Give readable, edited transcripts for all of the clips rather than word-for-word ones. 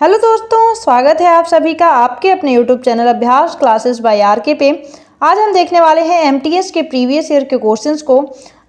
Hello दोस्तों, स्वागत है आप सभी का आपके अपने यूट्यूब चैनल अभ्यास क्लासेस बाय आरके पे। आज हम देखने वाले हैं एमटीएस के प्रीवियस ईयर के क्वेश्चंस को।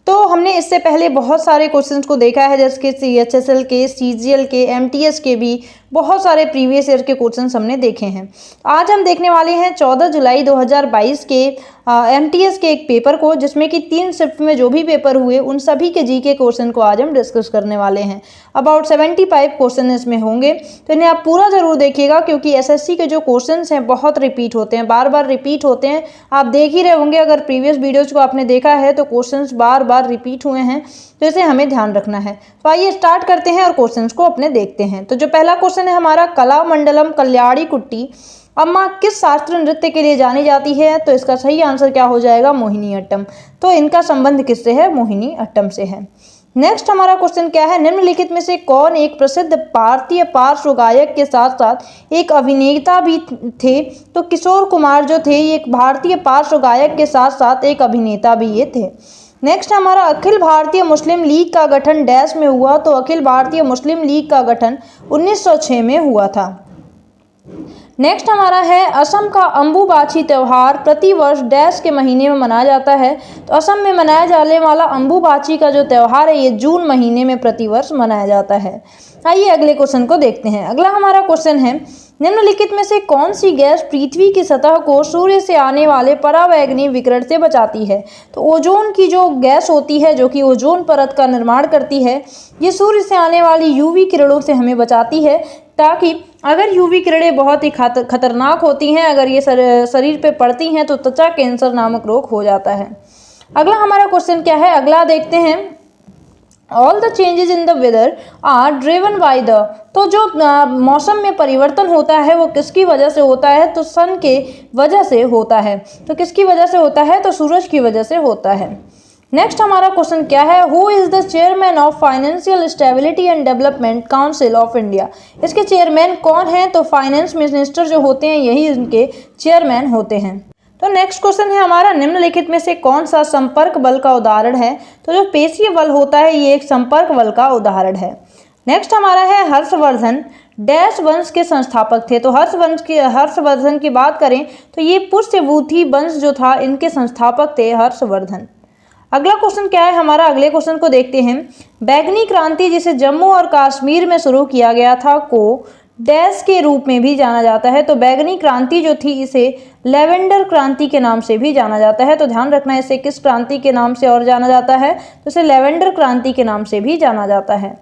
तो हमने इससे पहले बहुत सारे क्वेश्चंस को देखा है, जैसे कि सीएचएसएल के, सीजीएल के, एमटीएस के भी बहुत सारे प्रीवियस ईयर के क्वेश्चंस हमने देखे हैं। आज हम देखने वाले हैं 14 जुलाई 2022 के एमटीएस के एक पेपर को, जिसमें कि 3 शिफ्ट में जो भी पेपर हुए उन सभी के जीके क्वेश्चन को आज हम डिस्कस करने वाले हैं। अबाउट 75 क्वेश्चन इसमें होंगे, तो इन्हें आप पूरा जरूर देखिएगा, क्योंकि एसएससी के जो क्वेश्चंस हैं बहुत रिपीट होते हैं, बार बार रिपीट होते हैं। आप देख ही रहे होंगे, अगर प्रीवियस वीडियोज को आपने देखा है तो क्वेश्चंस बार बार रिपीट हुए हैं, तो इसे हमें ध्यान रखना है। तो आइए स्टार्ट करते हैं और क्वेश्चंस को अपने देखते हैं। तो जो पहला क्वेश्चन है हमारा, कलामंडलम कल्याणी कुट्टी अम्मा किस शास्त्रीय नृत्य के लिए जानी जाती है? तो इसका सही आंसर क्या हो जाएगा? मोहिनीअट्टम। तो इनका संबंध किससे है? मोहिनीअट्टम से है। नेक्स्ट हमारा क्वेश्चन क्या है, निम्नलिखित में से कौन एक प्रसिद्ध भारतीय पार्श्व गायक के साथ साथ एक अभिनेता भी थे? तो किशोर कुमार जो थे ये एक भारतीय पार्श्व गायक के साथ साथ एक अभिनेता भी ये थे। नेक्स्ट हमारा, अखिल भारतीय मुस्लिम लीग का गठन डैश में हुआ? तो अखिल भारतीय मुस्लिम लीग का गठन 1906 में हुआ था। नेक्स्ट हमारा है, असम का अम्बुबाची त्यौहार प्रतिवर्ष डैश के महीने में मनाया जाता है? तो असम में मनाया जाने वाला अम्बुबाची का जो त्यौहार है ये जून महीने में प्रतिवर्ष मनाया जाता है। आइए अगले क्वेश्चन को देखते हैं। अगला हमारा क्वेश्चन है, निम्नलिखित में से कौन सी गैस पृथ्वी की सतह को सूर्य से आने वाले परावैंगनी विकिरण से बचाती है? तो ओजोन की जो गैस होती है, जो कि ओजोन परत का निर्माण करती है, ये सूर्य से आने वाली यूवी किरणों से हमें बचाती है, ताकि अगर यूवी किरणें बहुत ही खतरनाक होती हैं, अगर ये शरीर पे पड़ती हैं तो त्वचा कैंसर नामक रोग हो जाता है। अगला हमारा क्वेश्चन क्या है, अगला देखते हैं। All the changes in the weather are driven by the, तो जो मौसम में परिवर्तन होता है वो किसकी वजह से होता है? तो सन के वजह से होता है। तो किसकी वजह से होता है? तो सूरज की वजह से होता है। नेक्स्ट हमारा क्वेश्चन क्या है, who is the chairman of financial stability and development council of India? इसके चेयरमैन कौन हैं? तो फाइनेंस मिनिस्टर जो होते हैं यही इनके चेयरमैन होते हैं। तो नेक्स्ट क्वेश्चन है हमारा, निम्नलिखित में से कौन सा संपर्क बल का उदाहरण है? तो जो पेशीय बल होता है ये एक संपर्क बल का उदाहरण है। नेक्स्ट हमारा है, हर्षवर्धन डैश वंश के संस्थापक थे? तो हर्षवर्धन की बात करें तो ये पुष्यभूति वंश जो था इनके संस्थापक थे हर्षवर्धन। अगला क्वेश्चन क्या है हमारा, अगले क्वेश्चन को देखते हैं। बैंगनी क्रांति जिसे जम्मू और कश्मीर में शुरू किया गया था को डैश के रूप में भी जाना जाता है? तो बैंगनी क्रांति जो थी इसे लेवेंडर क्रांति के नाम से भी जाना जाता है। तो ध्यान रखना है, इसे किस क्रांति के नाम से और जाना जाता है? तो इसे लेवेंडर क्रांति के नाम से भी जाना जाता है।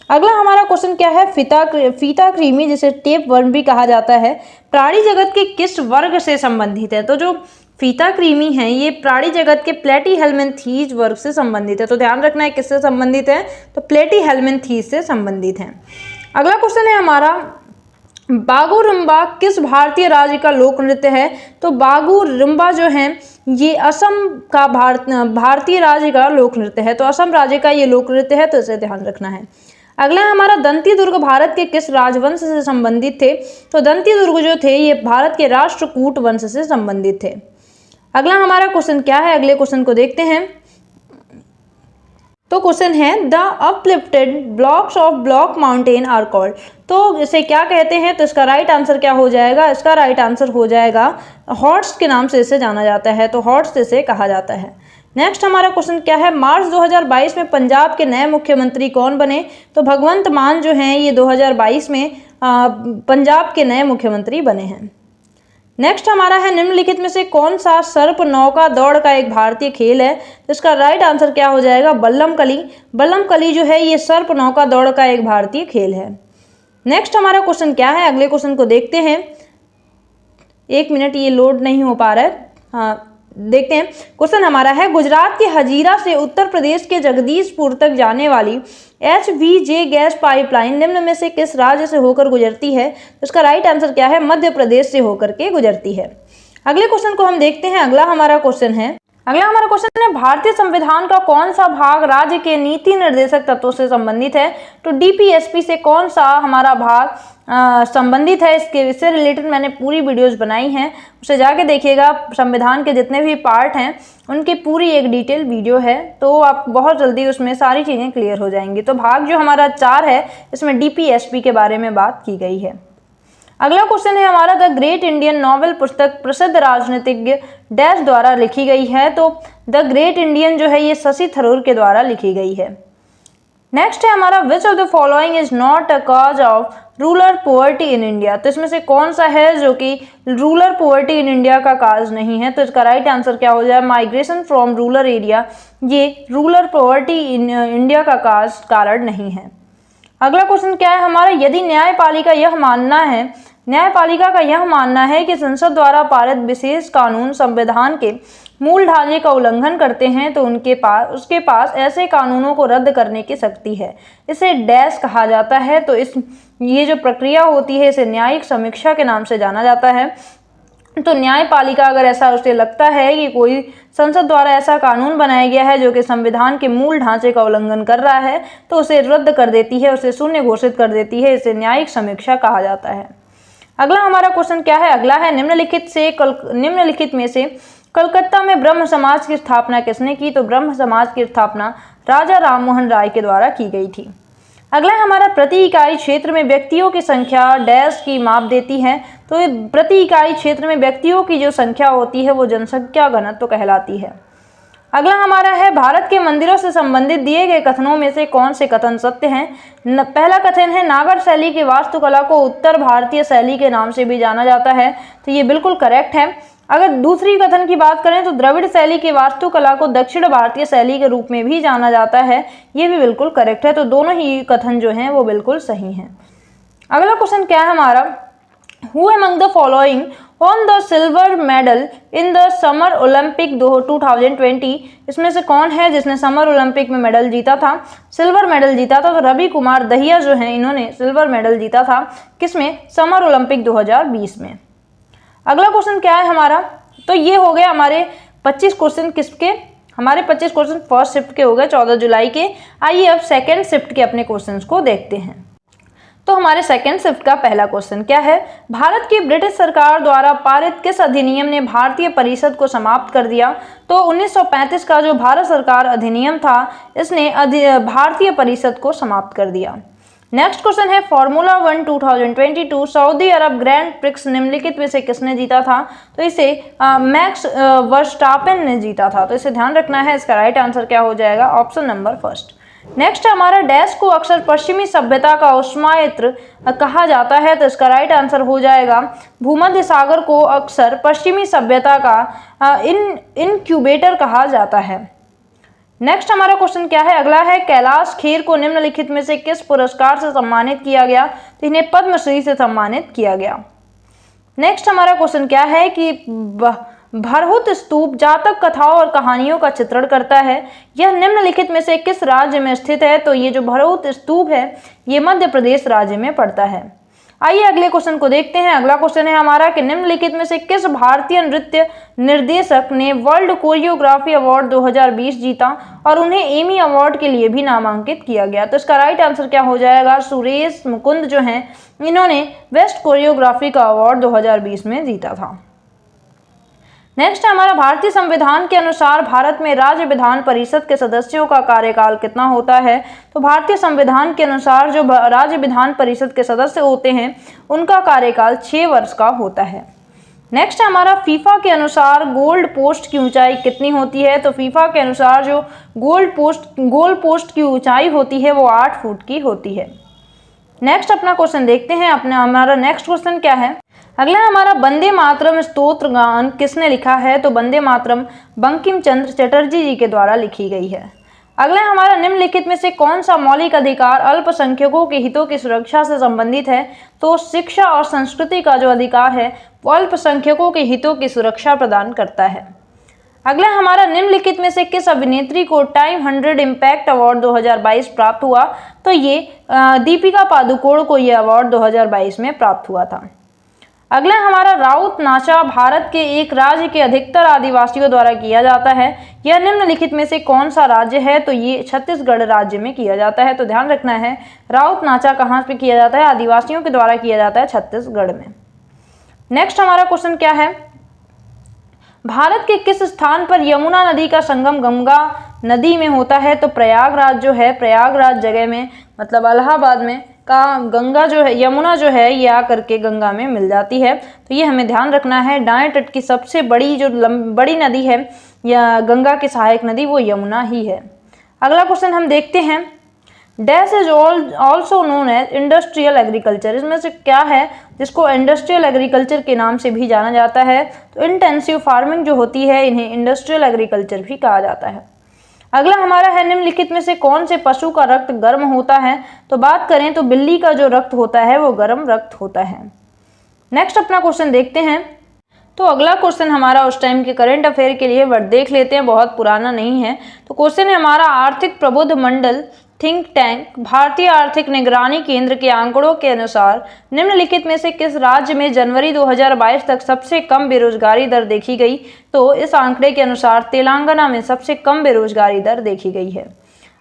अगला हमारा क्वेश्चन क्या है, फीता कृमि जिसे टेप वर्म भी कहा जाता है, प्राणी जगत के किस वर्ग से संबंधित है? तो जो फीता कृमि हैं ये प्राणी जगत के प्लेटीहेल्मिन्थीज वर्ग से संबंधित है। तो ध्यान रखना है किससे संबंधित है? तो प्लेटीहेल्मिन्थीज से संबंधित है। अगला क्वेश्चन है हमारा, बागुरुम्बा किस भारतीय राज्य का लोक नृत्य है? तो बागुरुम्बा जो है ये असम का भारतीय राज्य का लोक नृत्य है। तो असम राज्य का ये लोक नृत्य है, तो इसे ध्यान रखना है। अगला हमारा, दंती दुर्ग भारत के किस राजवंश से संबंधित थे? तो दंती दुर्ग जो थे ये भारत के राष्ट्रकूट वंश से संबंधित थे। अगला हमारा क्वेश्चन क्या है, अगले क्वेश्चन को देखते हैं। तो क्वेश्चन है, the uplifted blocks of block mountain are called? तो इसे क्या कहते हैं? तो इसका राइट आंसर क्या हो जाएगा? इसका राइट आंसर हो जाएगा हॉर्स के नाम से इसे जाना जाता है। तो हॉर्स इसे कहा जाता है। नेक्स्ट हमारा क्वेश्चन क्या है, मार्च 2022 में पंजाब के नए मुख्यमंत्री कौन बने? तो भगवंत मान जो हैं ये 2022 में पंजाब के नए मुख्यमंत्री बने हैं। नेक्स्ट हमारा है, निम्नलिखित में से कौन सा सर्प नौका दौड़ का एक भारतीय खेल है? तो इसका राइट आंसर क्या हो जाएगा? बल्लम कली। बल्लम कली जो है ये सर्प नौका दौड़ का एक भारतीय खेल है। नेक्स्ट हमारा क्वेश्चन क्या है, अगले क्वेश्चन को देखते हैं। एक मिनट, ये लोड नहीं हो पा रहा है। हाँ, देखते हैं। क्वेश्चन हमारा है, गुजरात के हजीरा से उत्तर प्रदेश के जगदीशपुर तक जाने वाली HVJ गैस पाइपलाइन निम्न में से किस राज्य से होकर गुजरती है? तो इसका राइट आंसर क्या है? मध्य प्रदेश से होकर के गुजरती है। अगले क्वेश्चन को हम देखते हैं। अगला हमारा क्वेश्चन है, भारतीय संविधान का कौन सा भाग राज्य के नीति निर्देशक तत्वों से संबंधित है? तो DPSP से कौन सा हमारा भाग संबंधित है? इससे रिलेटेड मैंने पूरी वीडियोस बनाई हैं, उसे जाके देखिएगा। संविधान के जितने भी पार्ट हैं उनकी पूरी एक डिटेल वीडियो है, तो आप बहुत जल्दी उसमें सारी चीज़ें क्लियर हो जाएंगी। तो भाग जो हमारा 4 है इसमें DPSP के बारे में बात की गई है। अगला क्वेश्चन है हमारा, द ग्रेट इंडियन नॉवेल पुस्तक प्रसिद्ध राजनीतिज्ञ डैश द्वारा लिखी गई है। तो द ग्रेट इंडियन जो है ये शशि थरूर के द्वारा लिखी गई है। नेक्स्ट है हमारा, which of the following is not a cause of rural poverty in India. तो इसमें से कौन सा है जो कि रूरल पोवर्टी इन इंडिया का काज नहीं है। तो इसका राइट आंसर क्या हो जाए, माइग्रेशन फ्रॉम रूरल एरिया, ये रूरल पोवर्टी इन इंडिया का कारण नहीं है। अगला क्वेश्चन क्या है हमारा, यदि न्यायपालिका का यह मानना है कि संसद द्वारा पारित विशेष कानून संविधान के मूल ढांचे का उल्लंघन करते हैं तो उसके पास ऐसे कानूनों को रद्द करने की शक्ति है। इसे डैश कहा जाता है। तो ये जो प्रक्रिया होती है इसे न्यायिक समीक्षा के नाम से जाना जाता है। तो न्यायपालिका अगर ऐसा उसे लगता है कि कोई संसद द्वारा ऐसा कानून बनाया गया है जो कि संविधान के मूल ढांचे का उल्लंघन कर रहा है तो उसे रद्द कर देती है, उसे शून्य घोषित कर देती है। इसे न्यायिक समीक्षा कहा जाता है। अगला हमारा क्वेश्चन क्या है, अगला है, निम्नलिखित में से कलकत्ता में ब्रह्म समाज की स्थापना किसने की। तो ब्रह्म समाज की स्थापना राजा राममोहन राय के द्वारा की गई थी। अगला हमारा, प्रति इकाई क्षेत्र में व्यक्तियों की संख्या डैश की माप देती है। तो ये प्रति इकाई क्षेत्र में व्यक्तियों की जो संख्या होती है वो जनसंख्या घनत्व कहलाती है। अगला हमारा है, भारत के मंदिरों से संबंधित दिए गए कथनों में से कौन से कथन सत्य हैं। पहला कथन है, नागर शैली की वास्तुकला को उत्तर भारतीय शैली के नाम से भी जाना जाता है। तो ये बिल्कुल करेक्ट है। अगर दूसरी कथन की बात करें तो द्रविड़ शैली की वास्तुकला को दक्षिण भारतीय शैली के रूप में भी जाना जाता है, ये भी बिल्कुल करेक्ट है। तो दोनों ही कथन जो हैं वो बिल्कुल सही हैं। अगला क्वेश्चन क्या है हमारा, who among the following on the silver medal in the summer Olympic 2020। इसमें से कौन है जिसने समर ओलंपिक में मेडल जीता था, सिल्वर मेडल जीता था। तो रवि कुमार दहिया जो हैं इन्होंने सिल्वर मेडल जीता था, किसमें, समर ओलंपिक 2020 में। अगला क्वेश्चन क्या है हमारा, तो ये हो गया हमारे 25 क्वेश्चन किसके, हमारे 25 क्वेश्चन फर्स्ट शिफ्ट के हो गए 14 जुलाई के। आइए अब सेकेंड शिफ्ट के अपने क्वेश्चंस को देखते हैं। तो हमारे सेकेंड शिफ्ट का पहला क्वेश्चन क्या है, भारत की ब्रिटिश सरकार द्वारा पारित किस अधिनियम ने भारतीय परिषद को समाप्त कर दिया। तो 1935 का जो भारत सरकार अधिनियम था इसने भारतीय परिषद को समाप्त कर दिया। नेक्स्ट क्वेश्चन है, फार्मूला 1 2022 सऊदी अरब ग्रैंड प्रिक्स निम्नलिखित में से किसने जीता था। तो इसे मैक्स वर्स्टापेन ने जीता था। तो इसे ध्यान रखना है। इसका राइट आंसर क्या हो जाएगा, ऑप्शन नंबर फर्स्ट। नेक्स्ट हमारा, डैश को अक्सर पश्चिमी सभ्यता का उष्मायत्र कहा जाता है। तो इसका राइट आंसर हो जाएगा, भूमध्य सागर को अक्सर पश्चिमी सभ्यता का इनक्यूबेटर कहा जाता है। नेक्स्ट हमारा क्वेश्चन क्या है, अगला है, कैलाश खेर को निम्नलिखित में से किस पुरस्कार से सम्मानित किया गया। तो इन्हें पद्मश्री से सम्मानित किया गया। नेक्स्ट हमारा क्वेश्चन क्या है कि भरहुत स्तूप जातक कथाओं और कहानियों का चित्रण करता है। यह निम्नलिखित में से किस राज्य में स्थित है। तो ये जो भरहुत स्तूप है ये मध्य प्रदेश राज्य में पड़ता है। आइए अगले क्वेश्चन को देखते हैं। अगला क्वेश्चन है हमारा कि निम्नलिखित में से किस भारतीय नृत्य निर्देशक ने वर्ल्ड कोरियोग्राफी अवार्ड 2020 जीता और उन्हें एमी अवार्ड के लिए भी नामांकित किया गया। तो इसका राइट आंसर क्या हो जाएगा, सुरेश मुकुंद जो हैं इन्होंने बेस्ट कोरियोग्राफी का अवार्ड 2020 में जीता था। नेक्स्ट हमारा, भारतीय संविधान के अनुसार भारत में राज्य विधान परिषद के सदस्यों का कार्यकाल कितना होता है। तो भारतीय संविधान के अनुसार जो राज्य विधान परिषद के सदस्य होते हैं उनका कार्यकाल 6 वर्ष का होता है। नेक्स्ट हमारा, फीफा के अनुसार गोल्ड पोस्ट की ऊंचाई कितनी होती है। तो फीफा के अनुसार जो गोल पोस्ट की ऊंचाई होती है वो 8 फुट की होती है। नेक्स्ट अपना क्वेश्चन देखते हैं। हमारा नेक्स्ट क्वेश्चन क्या है, अगला हमारा, वंदे मातरम स्तोत्र गान किसने लिखा है। तो वंदे मातरम बंकिम चंद्र चटर्जी जी के द्वारा लिखी गई है। अगला हमारा, निम्नलिखित में से कौन सा मौलिक अधिकार अल्पसंख्यकों के हितों की सुरक्षा से संबंधित है। तो शिक्षा और संस्कृति का जो अधिकार है वो अल्पसंख्यकों के हितों की सुरक्षा प्रदान करता है। अगला हमारा, निम्नलिखित में से किस अभिनेत्री को टाइम 100 इम्पैक्ट अवार्ड 2022 प्राप्त हुआ। तो ये दीपिका पादुकोण को ये अवार्ड 2022 में प्राप्त हुआ था। अगला हमारा, राउत नाचा भारत के एक राज्य के अधिकतर आदिवासियों द्वारा किया जाता है। यह निम्नलिखित में से कौन सा राज्य है। तो ये छत्तीसगढ़ राज्य में किया जाता है। तो ध्यान रखना है, राउत नाचा कहाँ पे किया जाता है, आदिवासियों के द्वारा किया जाता है छत्तीसगढ़ में। नेक्स्ट हमारा क्वेश्चन क्या है, भारत के किस स्थान पर यमुना नदी का संगम गंगा नदी में होता है। तो प्रयागराज जो है, प्रयागराज जगह में मतलब इलाहाबाद में गंगा जो है, यमुना जो है ये आकर के गंगा में मिल जाती है। तो ये हमें ध्यान रखना है। दाएं तट की सबसे बड़ी जो बड़ी नदी है या गंगा की सहायक नदी वो यमुना ही है। अगला क्वेश्चन हम देखते हैं, dash is also known as industrial agriculture. इसमें से क्या है जिसको इंडस्ट्रियल एग्रीकल्चर के नाम से भी जाना जाता है? तो इंटेंसिव फार्मिंग जो होती है इन्हें इंडस्ट्रियल एग्रीकल्चर भी कहा जाता है। अगला हमारा है, निम्नलिखित में से कौन से पशु का रक्त गर्म होता है? तो बात करें तो बिल्ली का जो रक्त होता है वो गर्म रक्त होता है। नेक्स्ट अपना क्वेश्चन देखते हैं। तो अगला क्वेश्चन हमारा उस टाइम के करंट अफेयर के लिए वर्ड देख लेते हैं, बहुत पुराना नहीं है। तो क्वेश्चन है हमारा, आर्थिक प्रबुद्ध मंडल थिंक टैंक भारतीय आर्थिक निगरानी केंद्र के आंकड़ों के अनुसार निम्नलिखित में से किस राज्य में जनवरी 2022 तक सबसे कम बेरोजगारी दर देखी गई? तो इस आंकड़े के अनुसार तेलंगाना में सबसे कम बेरोजगारी दर देखी गई है।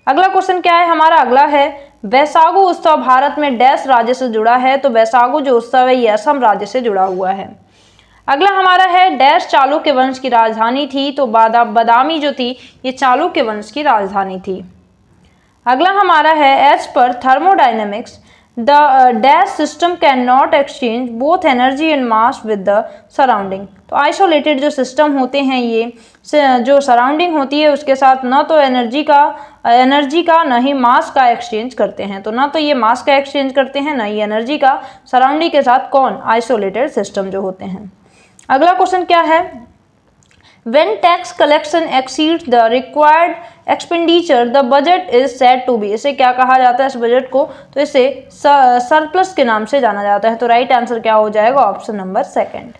अगला क्वेश्चन क्या है हमारा? अगला है, बैसागु उत्सव भारत में डैश राज्य से जुड़ा है? तो बैसागु जो उत्सव है ये असम राज्य से जुड़ा हुआ है। अगला हमारा है, डैश चालुक्य वंश की राजधानी थी? तो बादामी जो थी ये चालुक्य वंश की राजधानी थी। अगला हमारा है, as per thermodynamics the dash system can not exchange both energy and mass with the surrounding. तो आइसोलेटेड जो सिस्टम होते हैं ये जो सराउंडिंग होती है उसके साथ न तो एनर्जी का न ही मास का एक्सचेंज करते हैं। तो ना तो ये मास का एक्सचेंज करते हैं ना ही एनर्जी का। सराउंडिंग के साथ कौन? आइसोलेटेड सिस्टम जो होते हैं। अगला क्वेश्चन क्या है, When tax collection exceeds the required expenditure, the budget is said to be। इसे क्या कहा जाता है इस बजट को? तो इसे सरप्लस के नाम से जाना जाता है। तो राइट आंसर क्या हो जाएगा? Option number second.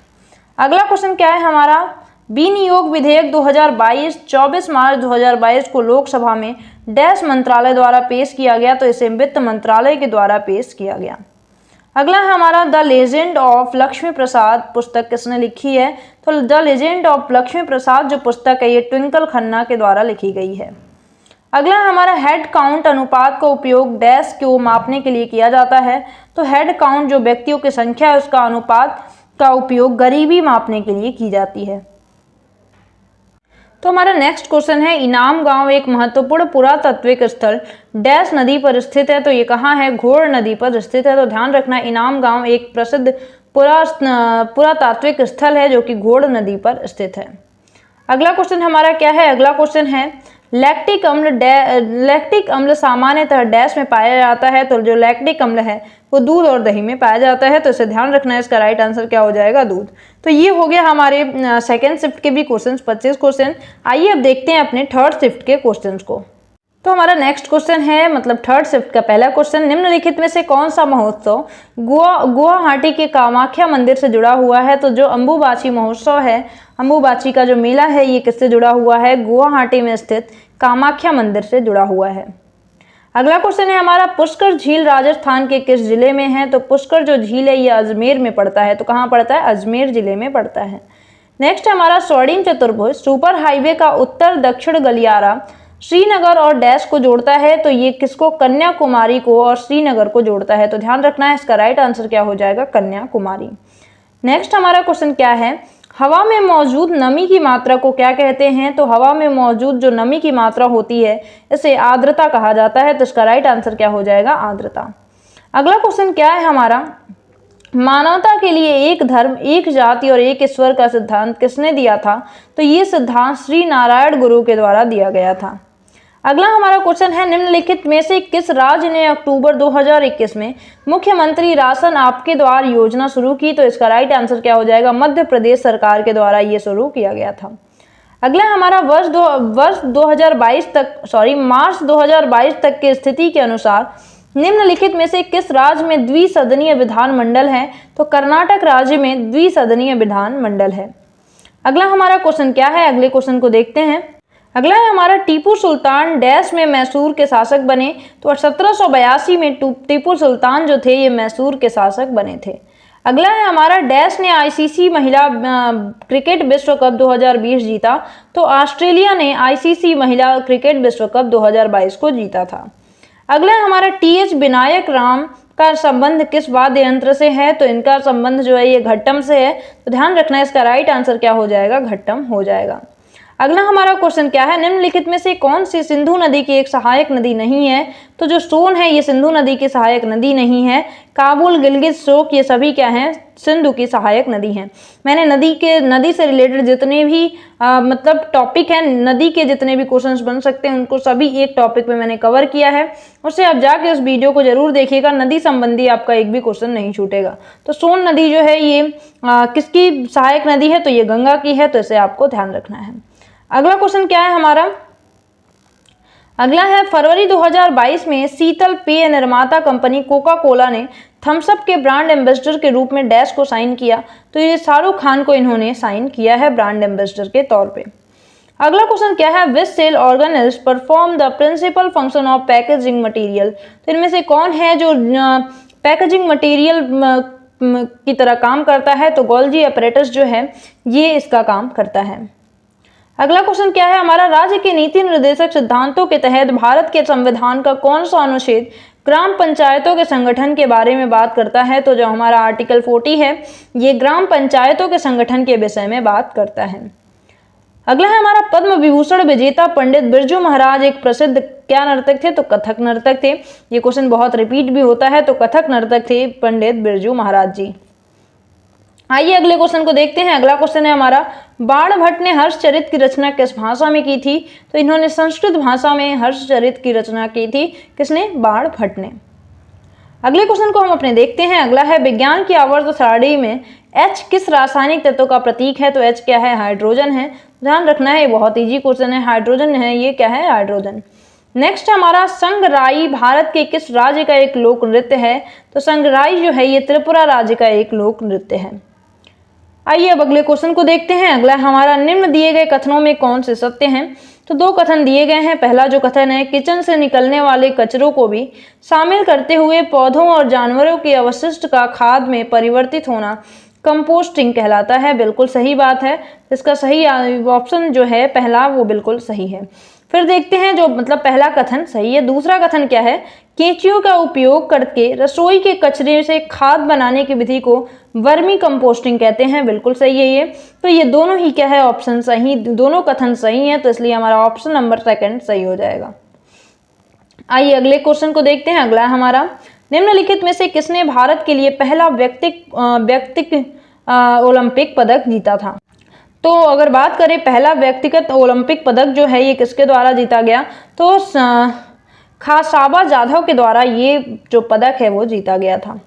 अगला क्वेश्चन क्या है हमारा, विनियोग विधेयक 2022 24 मार्च 2022 को लोकसभा में डैश मंत्रालय द्वारा पेश किया गया? तो इसे वित्त मंत्रालय के द्वारा पेश किया गया। अगला है हमारा, द लेजेंड ऑफ लक्ष्मी प्रसाद पुस्तक किसने लिखी है? तो द लेजेंड ऑफ लक्ष्मी प्रसाद जो पुस्तक है ये ट्विंकल खन्ना के द्वारा लिखी गई है। अगला हमारा, हेड काउंट अनुपात का उपयोग डैश को मापने के लिए किया जाता है? तो हेड काउंट जो व्यक्तियों की संख्या है उसका अनुपात का उपयोग गरीबी मापने के लिए की जाती है। तो हमारा नेक्स्ट क्वेश्चन है, इनाम गांव एक महत्वपूर्ण पुरातात्विक स्थल डैश नदी पर स्थित है? तो ये कहाँ है? घोड़ नदी पर स्थित है। तो ध्यान रखना, इनाम गांव एक प्रसिद्ध पुरातात्विक स्थल है जो कि घोड़ नदी पर स्थित है। अगला क्वेश्चन हमारा क्या है? अगला क्वेश्चन है, लैक्टिक अम्ल सामान्यतः डैश में पाया जाता है? तो जो लैक्टिक अम्ल है वो दूध और दही में पाया जाता है। तो इसे ध्यान रखना है, इसका राइट आंसर क्या हो जाएगा? दूध। तो ये हो गया हमारे सेकेंड शिफ्ट के भी क्वेश्चन, 25 क्वेश्चन। आइए अब देखते हैं अपने थर्ड शिफ्ट के क्वेश्चन को। तो हमारा नेक्स्ट क्वेश्चन है, मतलब थर्ड शिफ्ट का पहला क्वेश्चन, निम्नलिखित में से कौन सा महोत्सव गुवाहाटी के कामाख्या मंदिर से जुड़ा हुआ है? तो जो अंबुबाची महोत्सव है, अंबुबाची का जो मेला है ये किससे जुड़ा हुआ है? गुवाहाटी में स्थित कामाख्या मंदिर से जुड़ा हुआ है। अगला क्वेश्चन है हमारा, पुष्कर झील राजस्थान के किस जिले में है? तो पुष्कर जो झील है ये अजमेर में पड़ता है। तो कहाँ पड़ता है? अजमेर जिले में पड़ता है। नेक्स्ट हमारा, स्वर्णिम चतुर्भुज सुपर हाईवे का उत्तर दक्षिण गलियारा श्रीनगर और डैश को जोड़ता है? तो ये किसको? कन्याकुमारी को और श्रीनगर को जोड़ता है। तो ध्यान रखना है, इसका राइट आंसर क्या हो जाएगा? कन्याकुमारी। नेक्स्ट हमारा क्वेश्चन क्या है, हवा में मौजूद नमी की मात्रा को क्या कहते हैं? तो हवा में मौजूद जो नमी की मात्रा होती है इसे आर्द्रता कहा जाता है। तो इसका राइट आंसर क्या हो जाएगा? आर्द्रता। अगला क्वेश्चन क्या है हमारा, मानवता के लिए एक धर्म एक जाति और एक ईश्वर का सिद्धांत किसने दिया था? तो ये सिद्धांत श्री नारायण गुरु के द्वारा दिया गया था। अगला हमारा क्वेश्चन है, निम्नलिखित में से किस राज्य ने अक्टूबर 2021 में मुख्यमंत्री राशन आपके द्वार योजना शुरू की? तो इसका राइट आंसर क्या हो जाएगा? मध्य प्रदेश सरकार के द्वारा ये शुरू किया गया था। अगला हमारा, मार्च 2022 तक की स्थिति के अनुसार निम्नलिखित में से किस राज्य में द्विसदनीय विधानमंडल है? तो कर्नाटक राज्य में द्विसदनीय विधानमंडल है। अगला हमारा क्वेश्चन क्या है? अगले क्वेश्चन को देखते हैं। अगला है हमारा, टीपू सुल्तान डैश में मैसूर के शासक बने? तो 1782 में टीपू सुल्तान जो थे ये मैसूर के शासक बने थे। अगला है हमारा, डैश ने आईसीसी महिला क्रिकेट विश्व कप 2020 जीता? तो ऑस्ट्रेलिया ने आईसीसी महिला क्रिकेट विश्व कप 2022 को जीता था। अगला है हमारा, टीएच विनायक राम का संबंध किस वाद्य यंत्र से है? तो इनका संबंध जो है ये घट्टम से है। तो ध्यान रखना है, इसका राइट आंसर क्या हो जाएगा? घट्टम हो जाएगा। अगला हमारा क्वेश्चन क्या है, निम्नलिखित में से कौन सी सिंधु नदी की एक सहायक नदी नहीं है। तो जो सोन है ये सिंधु नदी की सहायक नदी नहीं है। काबुल, गिलगित, शोक ये सभी क्या हैं, सिंधु की सहायक नदी हैं। मैंने नदी से रिलेटेड जितने भी मतलब टॉपिक हैं, नदी के जितने भी क्वेश्चंस बन सकते हैं उनको सभी एक टॉपिक में मैंने कवर किया है। उससे आप जाके उस वीडियो को जरूर देखिएगा, नदी संबंधी आपका एक भी क्वेश्चन नहीं छूटेगा। तो सोन नदी जो है ये किसकी सहायक नदी है, तो ये गंगा की है, तो इसे आपको ध्यान रखना है। अगला क्वेश्चन क्या है हमारा, अगला है फरवरी 2022 में शीतल पेय निर्माता कंपनी कोका कोला ने थम्स अप के ब्रांड एम्बेसडर के रूप में डैश को साइन किया। तो ये शाहरुख खान को इन्होंने साइन किया है ब्रांड एम्बेसडर के तौर पे। अगला क्वेश्चन क्या है, which cell organelle perform the principal function of packaging material. तो इनमें से कौन है जो पैकेजिंग मटेरियल की तरह काम करता है, तो गोल्जी अपरेटस जो है ये इसका काम करता है। अगला क्वेश्चन क्या है हमारा, राज्य के नीति निर्देशक सिद्धांतों के तहत भारत के संविधान का कौन सा अनुच्छेद ग्राम पंचायतों के संगठन के बारे में बात करता है। तो जो हमारा आर्टिकल 40 है ये ग्राम पंचायतों के संगठन के विषय में बात करता है। अगला है हमारा पद्म विभूषण विजेता पंडित बिरजू महाराज एक प्रसिद्ध क्या नर्तक थे, तो कथक नर्तक थे। ये क्वेश्चन बहुत रिपीट भी होता है, तो कथक नर्तक थे पंडित बिरजू महाराज जी। आइए अगले क्वेश्चन को देखते हैं। अगला क्वेश्चन है हमारा, बाणभट्ट ने हर्षचरित की रचना किस भाषा में की थी। तो इन्होंने संस्कृत भाषा में हर्षचरित की रचना की थी। किसने, बाणभट्ट ने। अगले क्वेश्चन को हम अपने देखते हैं। अगला है, विज्ञान की आवर्त सारणी में H किस रासायनिक तत्व का प्रतीक है। तो H क्या है, हाइड्रोजन है। ध्यान रखना है, ये बहुत इजी क्वेश्चन है, हाइड्रोजन है, ये क्या है, हाइड्रोजन। नेक्स्ट हमारा, संगराई भारत के किस राज्य का एक लोक नृत्य है। तो संगराई जो है ये त्रिपुरा राज्य का एक लोक नृत्य है। आइए अब अगले क्वेश्चन को देखते हैं। अगला हमारा, निम्न दिए गए कथनों में कौन से सत्य हैं। तो दो कथन दिए गए हैं। पहला जो कथन है, किचन से निकलने वाले कचरों को भी शामिल करते हुए पौधों और जानवरों के अवशिष्ट का खाद में परिवर्तित होना कंपोस्टिंग कहलाता है। बिल्कुल सही बात है, इसका सही ऑप्शन जो है पहला वो बिल्कुल सही है। फिर देखते हैं जो मतलब पहला कथन सही है। दूसरा कथन क्या है, केंचुओं का उपयोग करके रसोई के कचरे से खाद बनाने की विधि को वर्मी कंपोस्टिंग कहते हैं। बिल्कुल सही है ये। तो ये दोनों ही क्या है, ऑप्शन सही, दोनों कथन सही है, तो इसलिए हमारा ऑप्शन नंबर सेकंड सही हो जाएगा। आइए अगले क्वेश्चन को देखते हैं। अगला हमारा, निम्नलिखित में से किसने भारत के लिए पहला व्यक्तिगत ओलंपिक पदक जीता था। तो अगर बात करें पहला व्यक्तिगत ओलंपिक पदक जो है ये किसके द्वारा जीता गया, तो खासाबा जाधव के द्वारा ये जो पदक है वो जीता गया था।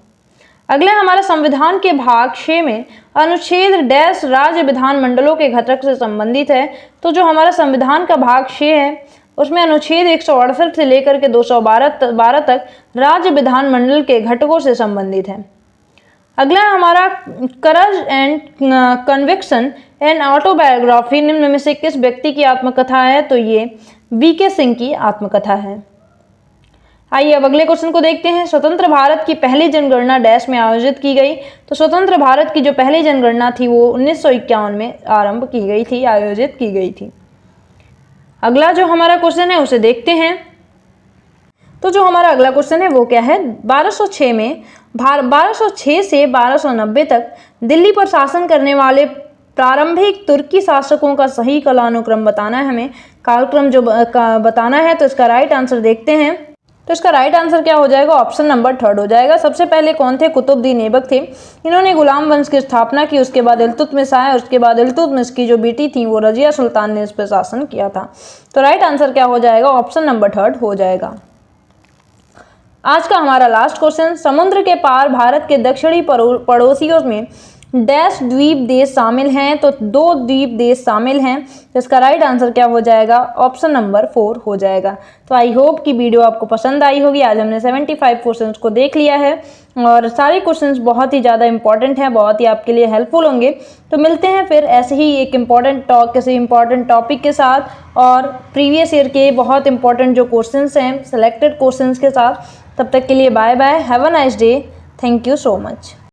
अगला हमारा, संविधान के भाग 6 में अनुच्छेद डैश राज्य विधानमंडलों के घटक से संबंधित है। तो जो हमारा संविधान का भाग 6 है उसमें अनुच्छेद 168 से लेकर के 212 तक राज्य विधानमंडल के घटकों से संबंधित है। अगला हमारा, courage and conviction and autobiography निम्न में से किस व्यक्ति की आत्मकथा है। तो ये वीके सिंह की आत्मकथा है। आइए अब अगले क्वेश्चन को देखते हैं। स्वतंत्र भारत की पहली जनगणना डैश में आयोजित की गई। तो स्वतंत्र भारत की जो पहली जनगणना थी वो 1951 में आरंभ की गई थी, आयोजित की गई थी। अगला जो हमारा क्वेश्चन है उसे देखते हैं। तो जो हमारा अगला क्वेश्चन है वो क्या है, 1206 में 1206 से 1290 तक दिल्ली पर शासन करने वाले प्रारंभिक तुर्की शासकों का सही कालानुक्रम बताना है हमें, कालक्रम जो बताना है। तो इसका राइट आंसर देखते हैं। तो इसका राइट आंसर क्या हो जाएगा, ऑप्शन नंबर 3 हो जाएगा। सबसे पहले कौन थे, कुतुबुद्दीन ऐबक थे। इन्होंने गुलाम वंश की स्थापना की। उसके बाद इल्तुतमिश आया, उसके बाद इल्तुतमिश की जो बेटी थी वो रजिया सुल्तान ने इस पर शासन किया था। तो राइट आंसर क्या हो जाएगा, ऑप्शन नंबर 3 हो जाएगा। आज का हमारा लास्ट क्वेश्चन, समुद्र के पार भारत के दक्षिणी पड़ोसियों में डैश द्वीप देश शामिल हैं। तो 2 द्वीप देश शामिल हैं। तो इसका राइट आंसर क्या हो जाएगा, ऑप्शन नंबर 4 हो जाएगा। तो आई होप कि वीडियो आपको पसंद आई होगी। आज हमने 75 क्वेश्चंस को देख लिया है और सारे क्वेश्चंस बहुत ही ज़्यादा इंपॉर्टेंट हैं, बहुत ही आपके लिए हेल्पफुल होंगे। तो मिलते हैं फिर ऐसे ही एक किसी इंपॉर्टेंट टॉपिक के साथ और प्रीवियस ईयर के बहुत इंपॉर्टेंट जो क्वेश्चंस हैं सिलेक्टेड क्वेश्चंस के साथ। तब तक के लिए bye bye, have a nice day, thank you so much.